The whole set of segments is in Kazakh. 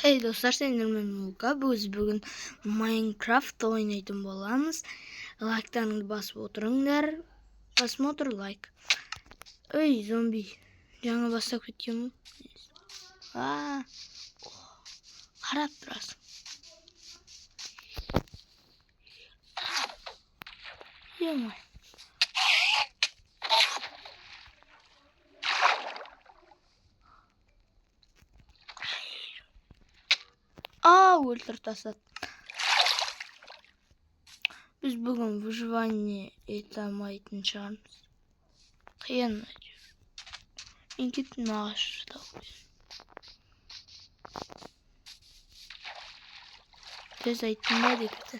Hey dostlar, сендермен Лука. Біз бүгін Майнкрафт ойнайтын боламыз. Лайктарыңды басып отырыңдар. Просмотр лайк. Ой, зомби. Жаңа бастап кеткенмін. Қарап тұрасың. Емай. Өлтіріп тастады. Біз бүгін выживание ете алмайтын шығармыз. Қиын әйтеуір. Мен кеттім ағаш тауып. Тез айттым ба дегенде.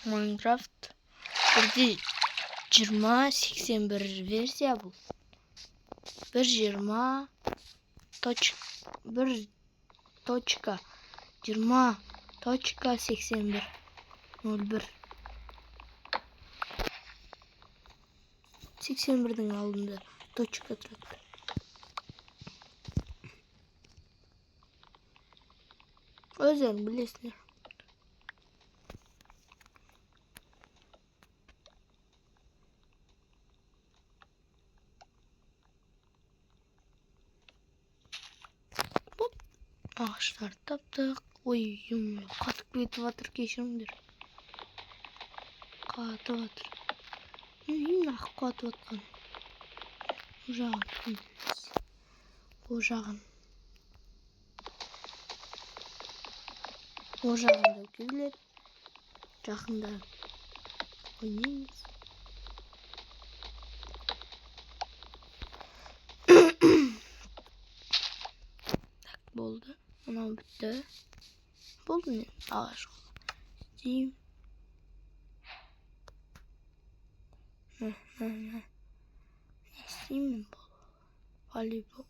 Майнкрафт 1.20.81 версия бұл. 1.20.1.20.81 01 81-дің алдында точка тұрады. Өзің білесіңдер. Ағаштарды таптық. Ой, қатып кетіп жатыр, кешіріңдер. Қатып жатыр. Ақ қатып жатқан. О жағын да келеді. Жақында ойнаймыз. Так, болды. Мынау бітті. Болды мен ағаш істеймін. Не істеймін бұл? Волейбол.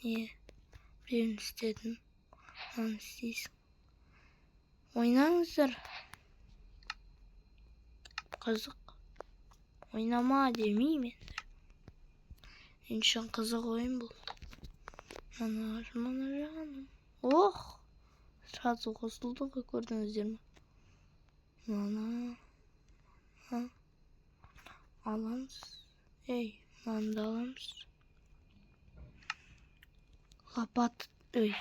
Не? Біреуін істедім. Мынаны істейсің. Ойнаңыздар. Қызық. Ойнама демеймін. Мен үшін қызық ойын бұл. Мана жағаным. Ох! Сразу қосылды ғой, көрдіңіздер ме? Мана. Аламыз. Ей, мынаны да аламыз. Лопат. Ой.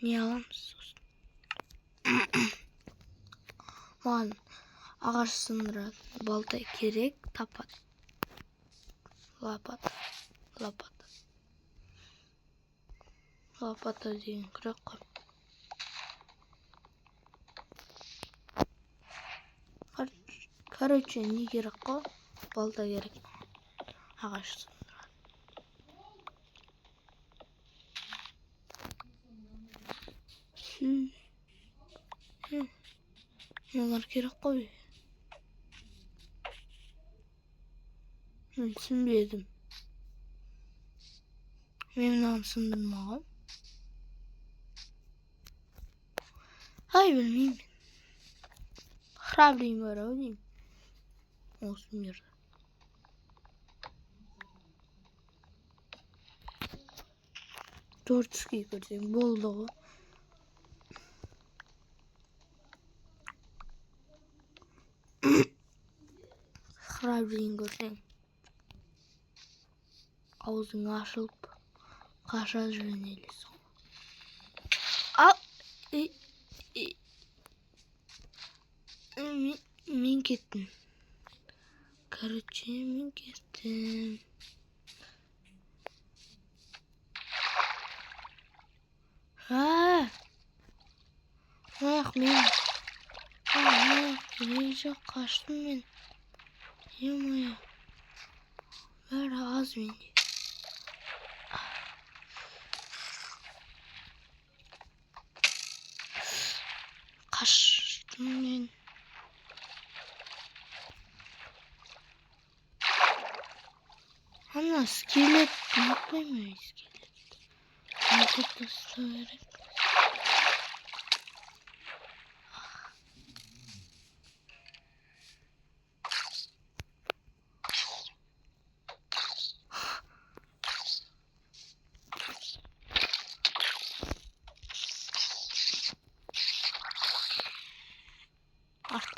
Не аламыз? Маған ағаш сындырады. Балта керек, тапады. Лопата деген күрек қой. Короче, не керек қой? Балта керек. Ағаш сындырады. Олар керек қой. Мен түсінбедім. Мен мынаны сындырмағам. Ай, білмеймін. Храбрым бар ау деймін. Осы мерді. Тортүске көрсең болды ғой. Храбрым көрсең. Аузың ашылып, қаша жөнелесің. Мен кеттім. Короче, мен кеттім. Аяқ мен. Аяқ қаштым мен. Е-мая. Бәрі аз менде. Қаштым мен. Ана скелет. Ұмытпаймын скелет. Ұмытып тастау керек.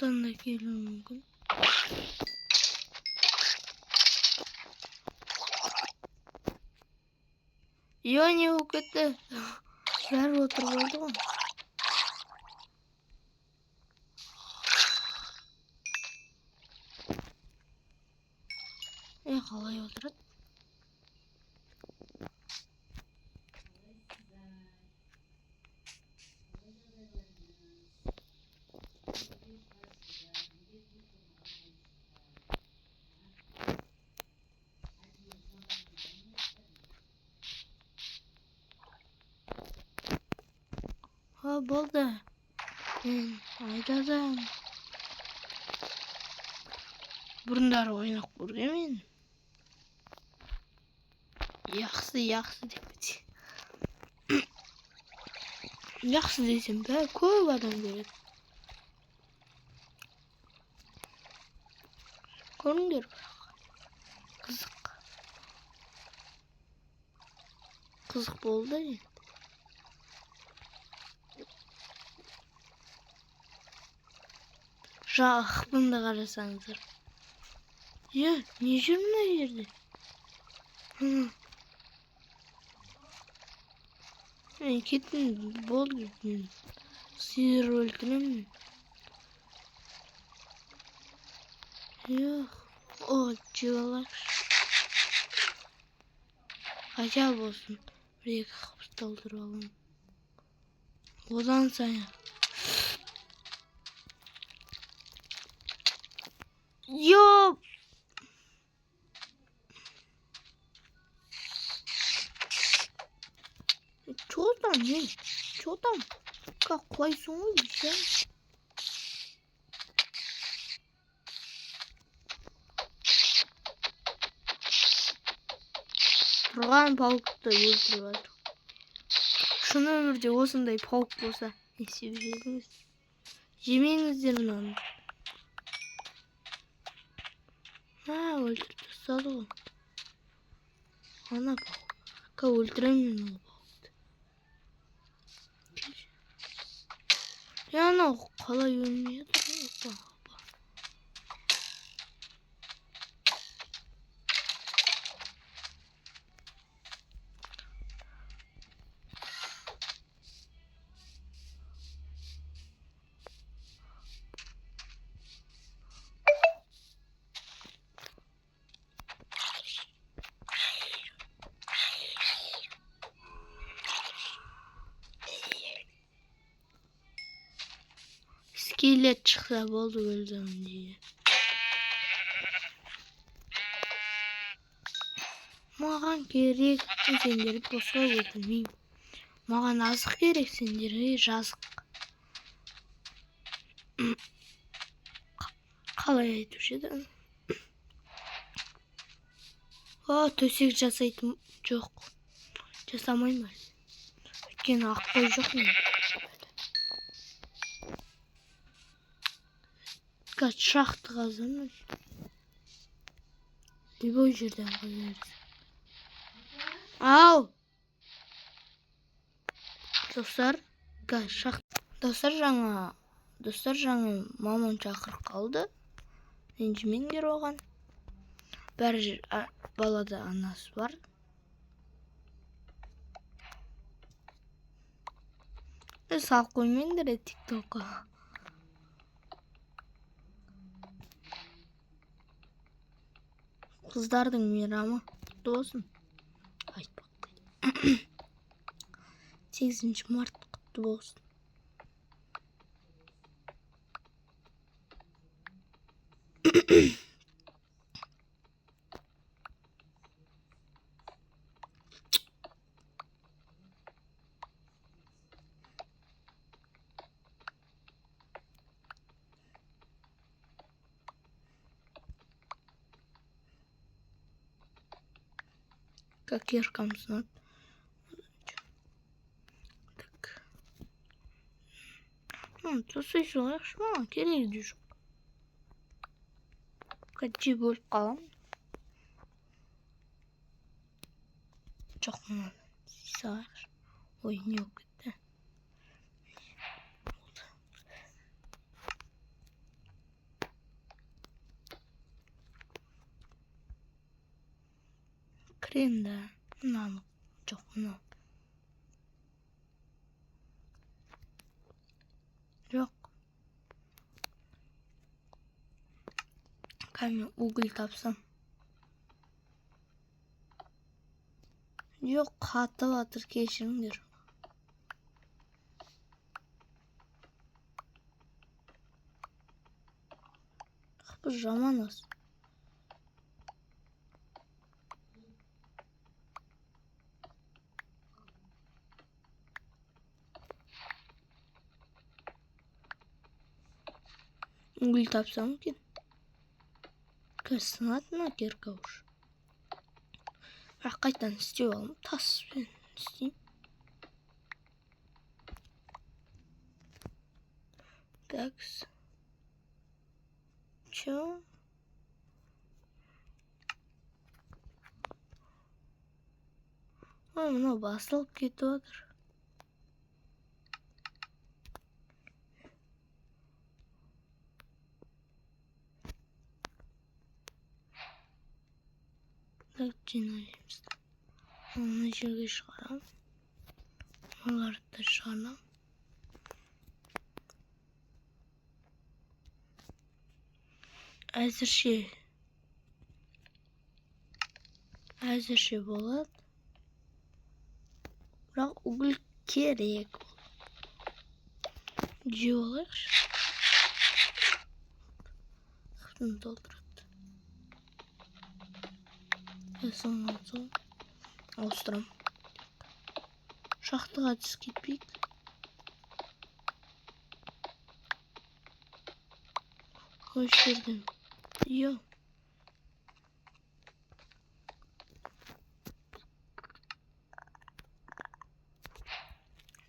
жақтан да келуі мүмкін. Йо, не болып кетті? Бәрі отырып алды ғой. Қалай отырады? Болды. Мен айтадым. Бұрындары ойнап көргенмін. Яқсы деп бітті. Яқсы десем бәрі көп адам келеді. Көріңдер бірақ. Қызық болды енді. Жақпында қарасаңыздар. Не жүр мына жерде? Мен кеттім, болды. Мен сиыр өлтіремін. Жоқ. Жеп алайықшы. Қача болсын. Бір-екі қапыс толтырып аламын. Одан сайын. Йоп! Чё там? Какой сон взял? Тұрған пауыкты өлтіріп алды. Шын өмірде осындай пауық болса, не істеп едіңіз? Жемеңіздер мынаны. Өлтіріп тастады ғой. Ана пауық. Өлтіремін ол пауықты. Анау қалай өлмей жатыр? Скелет шықса болды өлдім дейді. Маған керек, сендерді босқа өлтірмеймін. Маған азық керек, сендерге жазық. Қалай айтушы еді? Төсек жасайтын жоқ. Жасамаймын. Өйткені ақ қой жоқ мен. Шақты қазан. Любой жерден қазарыз. Ау! Достар, жаңа мамам шақырып қалды. Ренжімеңдер оған. Бәрі балада анасы бар. Сал қоймеңдер тиктокқа. Қыздардың мейрамы құтты болсын. Айтпақ. 8 март құтты болсын. Как Еркамсынат. Так. Тосай салайықшы, маған керегі де жоқ. Кәтче бөліп қалам. Жоқ, маған салайықшы. Ой, не болып кетті. Endi mынаны жок, мына жок. Каймен уголь тапсам. Жок, катып атыр, кечириңдер. Biz жаманбыз. Уголь тапсам екен. Сынатына кирка уж. Бірақ қайтадан істеп алам. Таспен істейм. Такс. Чё? Ой, мынау басылып кетіп отыр. Так, жинаймыз. Оны жерге шығарам. Оларды да шығарам. Әзірше болады. Бірақ уголь керек. Жеп алайықшы. Қыптың толтырады. Сонан соң ауыстырам. Шахтаға түс кетпейік. Қойш жерден. Йо.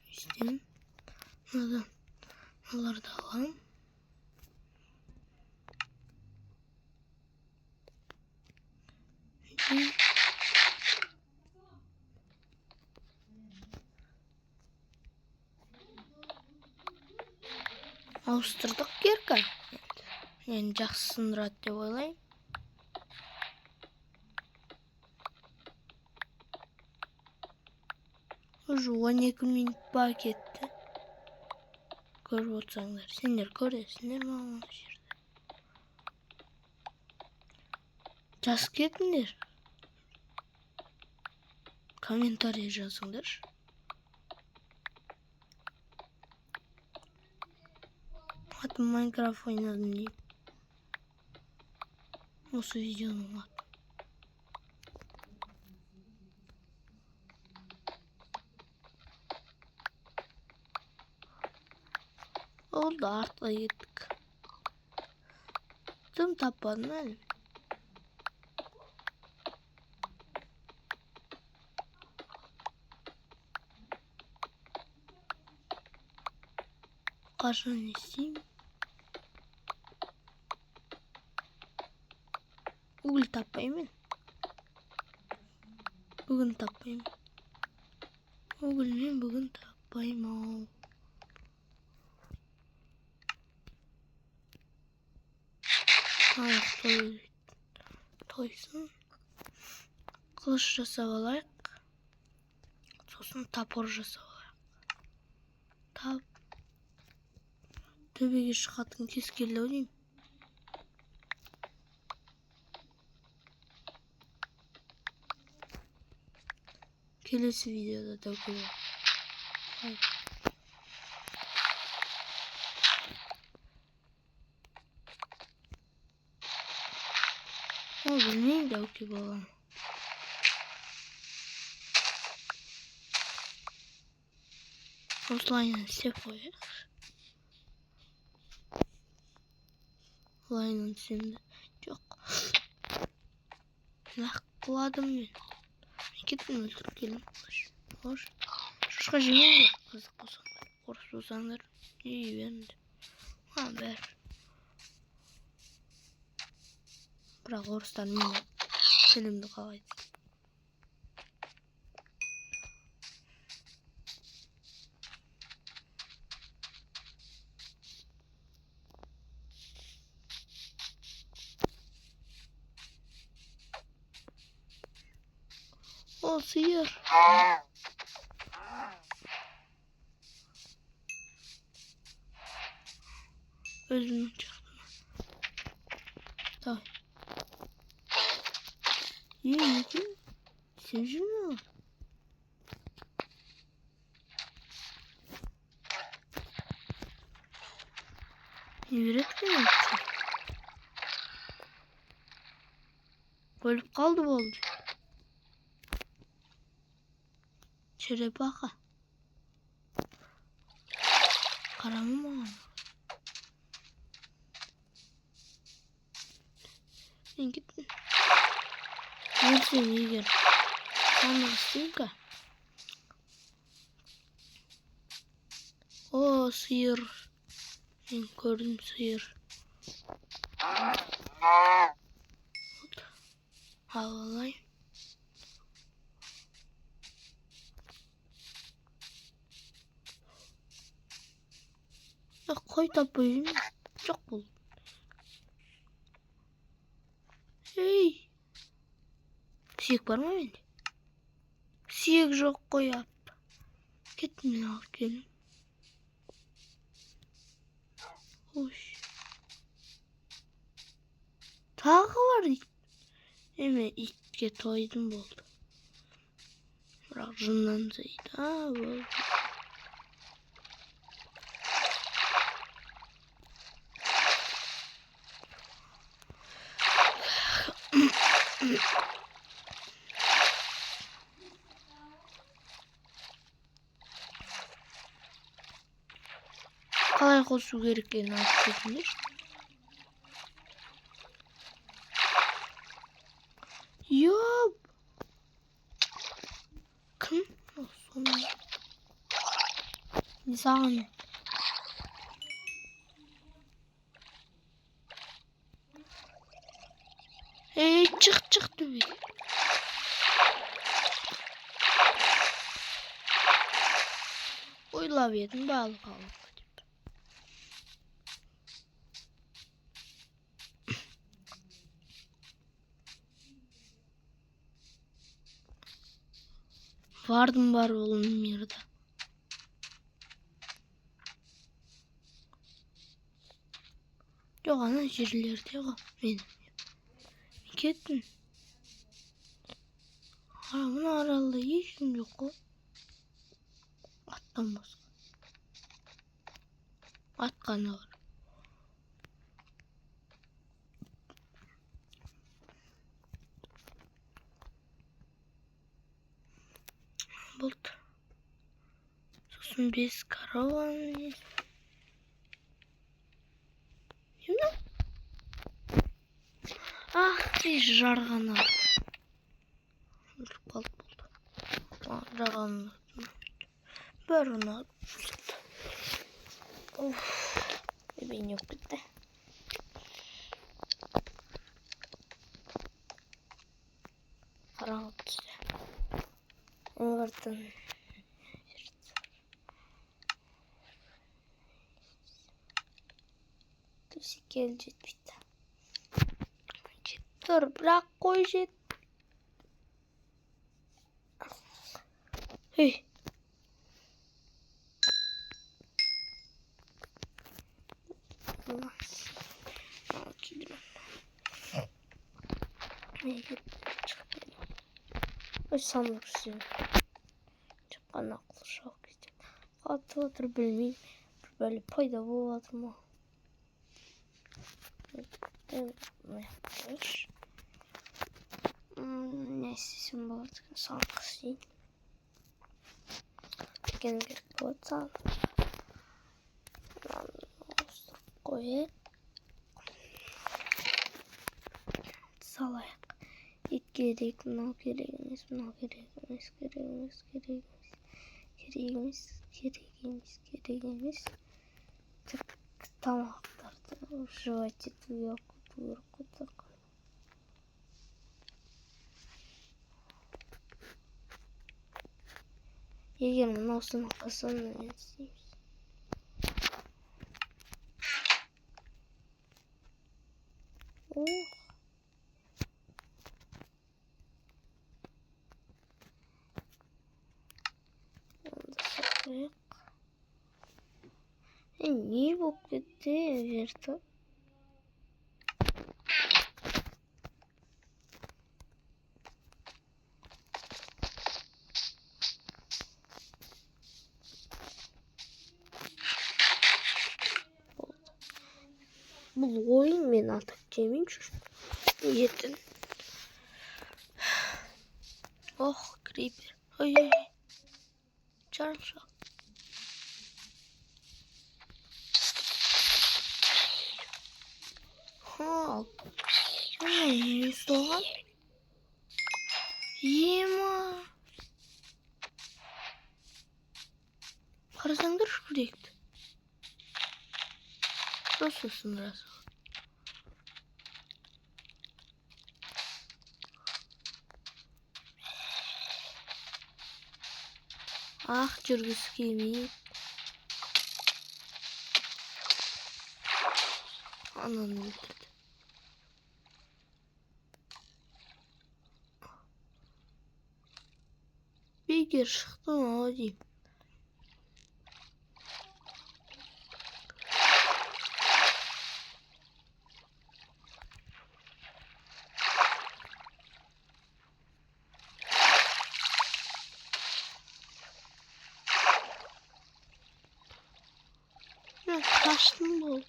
İşte bunları da alalım. Ауыстырдық керка. Yani жақсысындырады деп ойлаймын. Уже 12 минут ба кетті. Көріп отырсаңдар, сендер көресіңдер ма мына жерде. Жазып кетіңдер. Комментарий жазыңдаршы. Атым Майнкрафт ойнадым деймін. Осы видеоның аты. Ол да артқа кеттік. Тым таппадым әлі. Қашан істеймін? Уголь таппаймын. Бүгін таппаймын. Уголь мен бүгін таппаймын. Тойсын. Қылыш жасап алайық. Сосын топор жасап алайық. Төбеге шығатын кез келді деймін. Келесі видеода да көрем. Ол білмеймін дәуке болам. Осылайынан істеп қояйықшы. Осылайынан түсемді. Жоқ. Лақ қыладым мен. Кеттім өлтіріп келдім. Қош. Шошқа жемеңдер. Қызық болсаңдар. Орыс болсаңдар. Жей беріңдер. Бәрі. Бірақ орыстар мені тілімді қалайды. O sıyır. Özümden çıktım. Tamam. İyi ki. Sevcim mi? Üretmiyor ki. Ölüp kaldı bu oldu. Şöyle baka. Karamı mı? Sen gittin. Nereden iyi gel. Sen de isteyeyim ki. O sıyır. Ben gördüm sıyır. Vallahi. Ya koy da büyüyün. Çok bul. Hey. Siyek var mı bende? Siyek yok koyap. Gitme al gelin. Hoş. Tağı var. Hemen itke toydum oldu. Rajından zeydi. Ha bu. Kalay koşu gerekeni artık edilir. Yok. Kim? Olsun. Nisan. Hey çık tabii. Oyla verdim bağlı kaldım. Vardım var oğlum yerde. Yok ana yerlerde yok benim. Gittin. Haramın aralığı işim yok o. Attan başka. At kanı var. Buldu. Susun biz karavan. Şimdi. Ah bir jargana. Buldu. Jargana. Böyle of. Bebeğin yok gitti. Karanlık işte. Oradan. Kışık gelecek bir tane. Dur bırak koy jet. Hey. Sandık istiyorum. Çok anaklı şok istiyorum. Katıdır bilmeyeyim. Böyle payda bu atma. Yapmış. Neyse şimdi bu atın sandık gene bir kotan. Koyalım. Salayak. İlk gerek no gereğimiz tık tam aktardı. Şu açıtı yok. Yeğenim olsun kasını yetsin. Oh. не болып кетті верті? Бұл ойын мен атып жемеймін шошып етін. Ох, крипер. Ой. Чарша. Хоп. Не соған? Ема. Қарасаңдар шүкіректі. Просто сындырасың. Ах, жүргісі келмейді. Ананы өлтірді. Бекер шықтым ау деймін. Мен қаштым болды.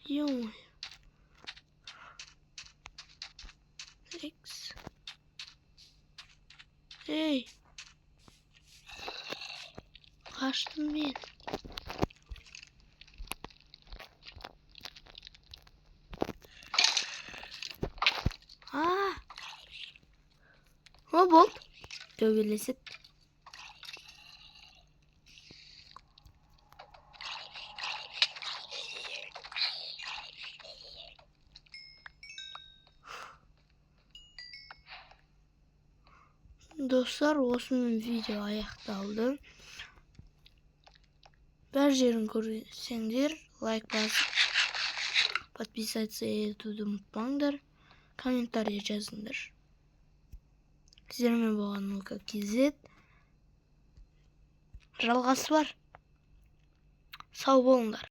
Ё-моё. Экс. Эй. Қаштым мен. О, болды. Төбелесіп. Достар, осымен видео аяқталды. Бір жерін көрсеңдер, лайк басып, подписаться етуді ұмытпаңдар, комментарий жазыңдар. Сіздермен болған Нука KZ. Жалғасы бар. Сау болыңдар.